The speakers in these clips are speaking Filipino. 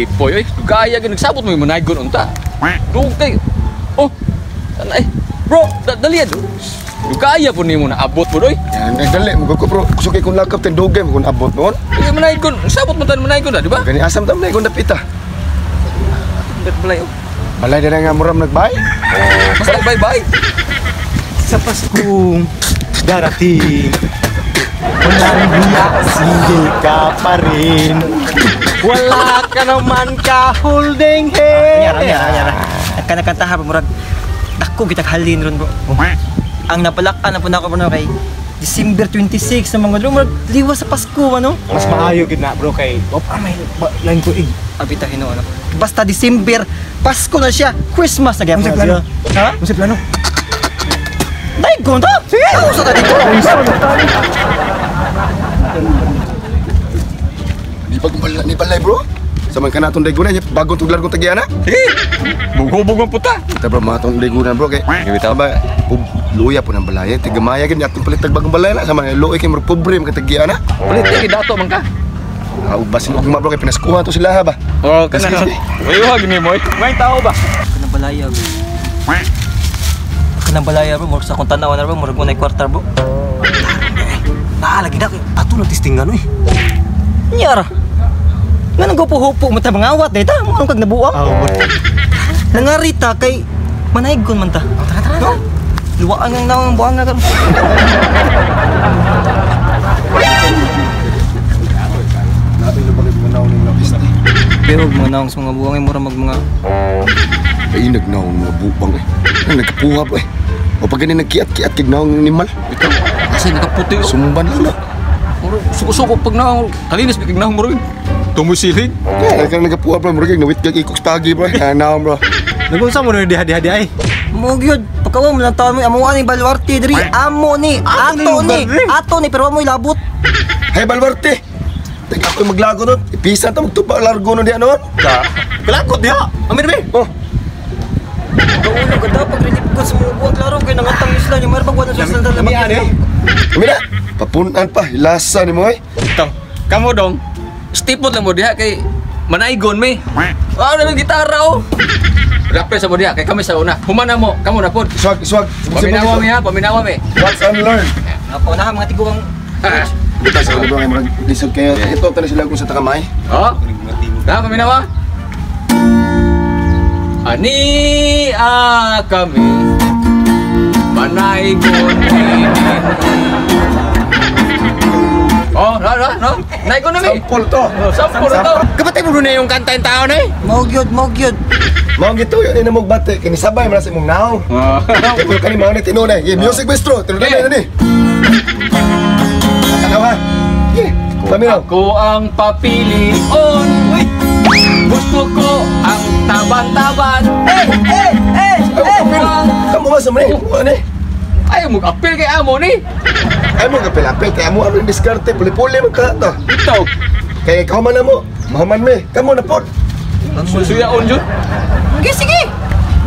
ipoy oy. Gaya gyud nagsabot mo manaygon unta. Dugay. Oh. Tanay. Bro, dali ad. Gaya po nimo na abot mo doy. Yan, dali mo ko bro. Kusukay kung lakap ten dugay mo kung abot noon. Ay manaygon, sabot mo tan manaygon di ba? Gani asam tam manaygon dapita. Bet balay. Balay na nga muram nagbay. Basta bye-bye. Sa Paskong darating, walang hiya, single ka pa rin. Wala ka naman ka holding hand. Anyara. Nagkanakanta pa murag. Dako kita halin ron bro. Ang napalakan na po na ako bro kay December 26 sa mga lumag liwas sa Pasko ano. Mas maayo gid na bro kay may lain ko abita hino ano. Basta December, Pasko na siya, Christmas na gyapon na. Ha? Unsa plano? Dai gonta. Sige. Usa ta dito. Ni balay bro. Sama ka natong daygunan bagong tuglar kong tagiana. Bugong puta. Kita bro matong daygunan bro kay. Kita ba luya po ng balay. Tigamaya gid atong palitag bagong balay na sama luoy kay murag pobre man tagiana. Palit kay dato man ka. Basin og bro kay pinaskuhan to sila ha ba. Oh, kana. Ayo gini moy. May tao ba? Kana balaya bro. Kana balaya bro, murag sa kung tanaw na bro, murag mo na kwarta bro. Lagi na ato na testingan oy. Nyara. Nga nagpupuhupo mo ta mangawat dita, mo kag nabuang. Nangarita kay manaygon man ta. Tara. Luwaan ang nawang buang na kan. Nabi na bagay mga naon ng lapis. Pero mga nawang sa mga buang ay mura mag mga Ay nagnaon mga bupang eh. Nagkapuha po eh. O pag ganyan nagkiat-kiat kignaon ng animal. Ito. Kasi nakaputi oh. Sumban lang na. Suko-suko pag na talinis bigig na mo rin. Tumusilig. Yeah, kang nagkapuha bro, murag nawit kag ikok spagi bro. Naon bro. Nagunsa mo na di-hadi ay. Mo gyud, pagkawa mo lang taon mo amo ani Baluarte diri. Amo ni, ato ni pero mo ilabot. Hey Baluarte. Tag ako maglago nun. Ipisa ta magtupa largo nun diha noon. Kalakot diha. Amir be. Oh. Kauno ganda pag relief ko sa mga buwan klaro kay nangatang isla ni Mar pagwa na sa sandal na bagay. Mira, papunan pa hilasa ni mo eh. Ito. Kamu dong. Stipot lang mo diha kay manaygon me. Na ng gitara oh. Rapre sa mo diha kay kami sa una. Humana mo, kamo na pod. Swag. Paminawa mi ha, paminawa mi. Watch and learn. Ako na mga tiguang. Kita sa libro ay murag lisod kayo. Ito tani sila kung sa takamay. Oh. Na paminawa. Ani kami manaygon ni. Oh, no. Naygon na mi. Sampol to. Sampol to. Kapatid mo na yung kanta yung tao na eh. Mo gyud. Mao gito yun na magbate kini sabay man sa imong naw. Ito kani mao ni tinunay. Music maestro, tinunay na ni. Tanawa. Paminaw. Ako ang papilion. Gusto ko ang taban-taban. Kamu ba sa mani? Ano? Ayaw mo apil kay amo ni. Ay mo kapil-apil kaya mo ano yung diskarte. Puli-puli mo ka to. Ito. Kaya ikaw man na mo. Mahaman me. Kamu na po. Suyaon yun. Sige.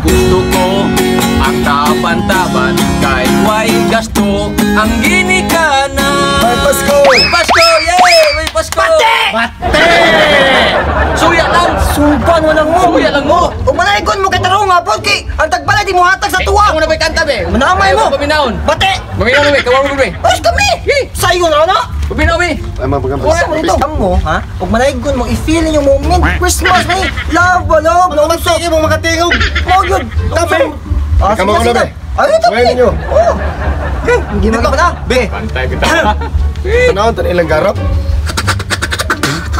Gusto ko ang taban-taban. Kahit way gasto ang ginikanan. May Pasko! May Pasko! Yay! May Pasko! Bate! Suya lang! Suban mo lang mo. Suya lang mo! O manaygon mo kay tarong nga pod kay ang tagbalay di mo hatag sa tuwa. Ako na ba'y kanta be? Manamay mo. Paminaon! Bate. Paminaon be! Kawawa mo be! Ayos kami. Sayo na na. Paminaon be! Ay mga pagkakas. Wala mo dito. Amo, ha? Ug manaygon mo i-feel yung moment Christmas may love. Ano man sige mo makatingog. Mo gyud. Tabi. Kamu ko na be. Ay ito. Ngayon ninyo. Oh. Okay, ginawa ka na. Be. Pantay kita! Tanawan tan ilang garap.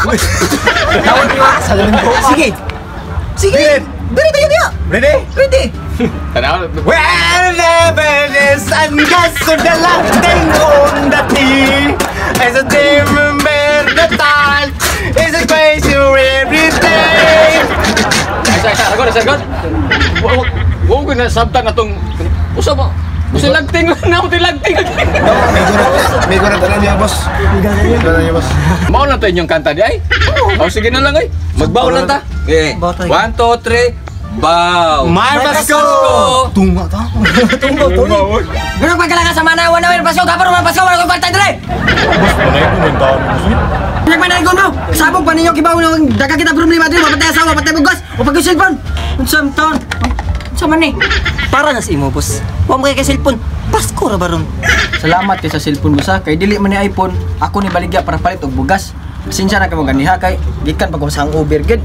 Tawag mo sa lamin ko. Sige. Ready tayo. Ready. Tanaw! Wherever the sun goes to the laughing on the tea as a day remember the time is a crazy every day. Sagot! Huwag ko na sabtan na itong... Usa ba? Usa lagting na ako lagting. May ko na tanan niya boss. Tanan niya boss. Mao na tayo yung kanta di ay? O sige na lang ay. Magbaw lang ta. Okay. 1, 2, 3. Bow! May Pasko! Tunga ta. Tunga. Ganun pagkalaga sa manawan na may Pasko. Kaparo may Pasko. Wala kong partay dali. Boss, panay ko ng taon mo. Nagmanaygon mo. Sabog pa man ninyo kibaw nung daga kita problema dito, mapatay asawa, mapatay bugas, o pag yung cellphone. Unsam taon. Unsa man ni? Para na sa imo, boss. Wa mo kay cellphone. Pasko ra baron. Salamat kay sa cellphone boss ha. Kay dili man ni iPhone, ako ni baligya para palit og bugas. Pasensya na kay mo ganiha kay gikan pag sa Uber gid.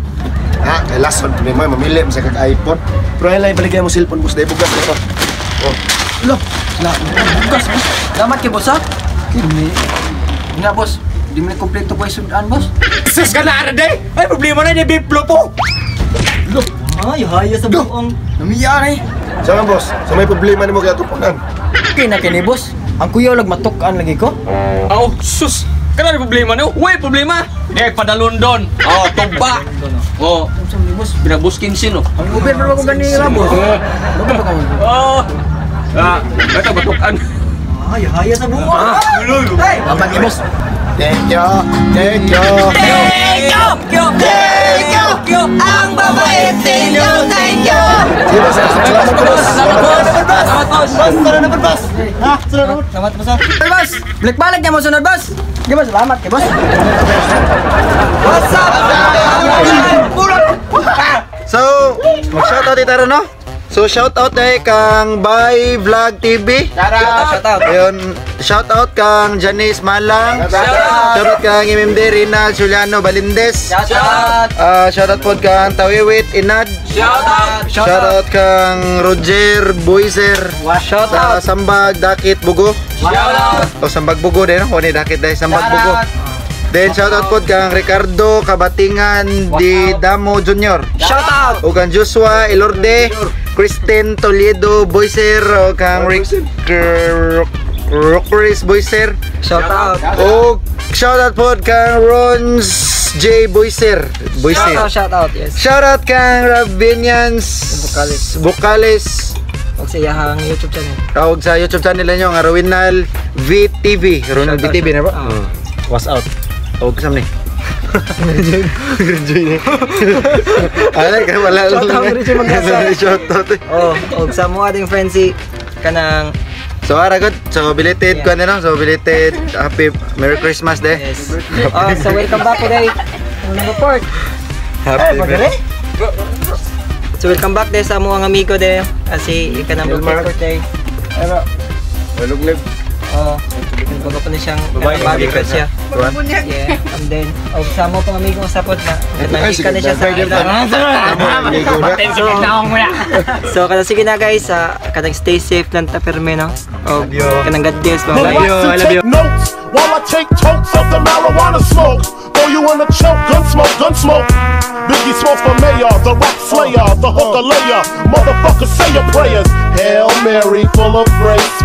Ha, kay last one ni mo mamili mo sa kag iPhone. Pero ay lang baligay mo cellphone boss, dai bugas ito. Oh. Lo, bugas. Salamat kay boss ha. Kini. Ina boss, di man kompleto ko sudan boss. Sus ka na day. Ay problema na ni Biplo po. Lo, Ay, haya sa buong. namiya ni. Sama boss, sa may problema nimo kay atupunan. Kina kini boss. Ang kuyaw lag matukan lagi ko. Oh, sus. Kana ni problema no? Uy, problema. Di pada London. Oh, tuba. Oh, Unsa ni boss? pinabus 15 no. Ang Uber pa ko gani ra boss. Wala pa ka mo. Oh. Ito batukan. Ay, haya sa buong. Hey, salamat kay boss. Thank you. Thank you. Ang babait ninyo, thank you! Sige boss, salamat ko boss. Salamat, boss. Sunod na boss! Ha? Sunod na Salamat boss ha? Hey boss, balik balik niya mo sunod boss. Sige boss, salamat kay boss. What's up? So, mag-shoutout ito no? So, shoutout kang Bay Vlog TV. Shoutout! Ayun, shoutout kang Janice Malang. Shoutout kang MMD Rinal Juliano Balindes. Shoutout! Shoutout po kang Tawiwit Inad. Shoutout kang Roger Boiser. Sa Sambag Dakit Bugo. O Sambag Bugo din, no? O ni Dakit dahil Sambag Bugo. Then shoutout po kang Ricardo Kabatingan di Damo Jr. Shoutout! O kang Joshua Ilorde, Kristen Toledo Boiser, o kang Rockeris Boiser. Shoutout! O shoutout po kang Rons J Boiser. Shoutout, yes. Shoutout kang Ravinians Vocales. Huwag sa iyahang YouTube channel. Tawag sa YouTube channel ninyo nga Rowinal VTV. Rowinal VTV na ba? What's out? Tawag ka sa ni. Enjoy na. Alay ka wala lang. Shoutout. Oh, huwag sa mo ating friends si kanang So aragot, so belated ko na no, so belated happy Merry Christmas day. yes. Oh, so welcome back today. Ang report. Happy Merry. So welcome back day sa mga amigo day kasi ikanang report day. Ano? Walog live. Oh, bago pa na siyang bago pa siya. Yeah, and then sa mo pang amigo sa pod na nagika na siya sa So kada sige na guys, kadang stay safe lang ta perme no. Oh, kanang God bless. Bye. I love you. Notes while I take totes of the marijuana smoke. Throw you in the choke, gun smoke. Biggie Smalls for mayor, the rap slayer, the hooker layer. Motherfucker, say your prayers. Hail Mary, full of grace.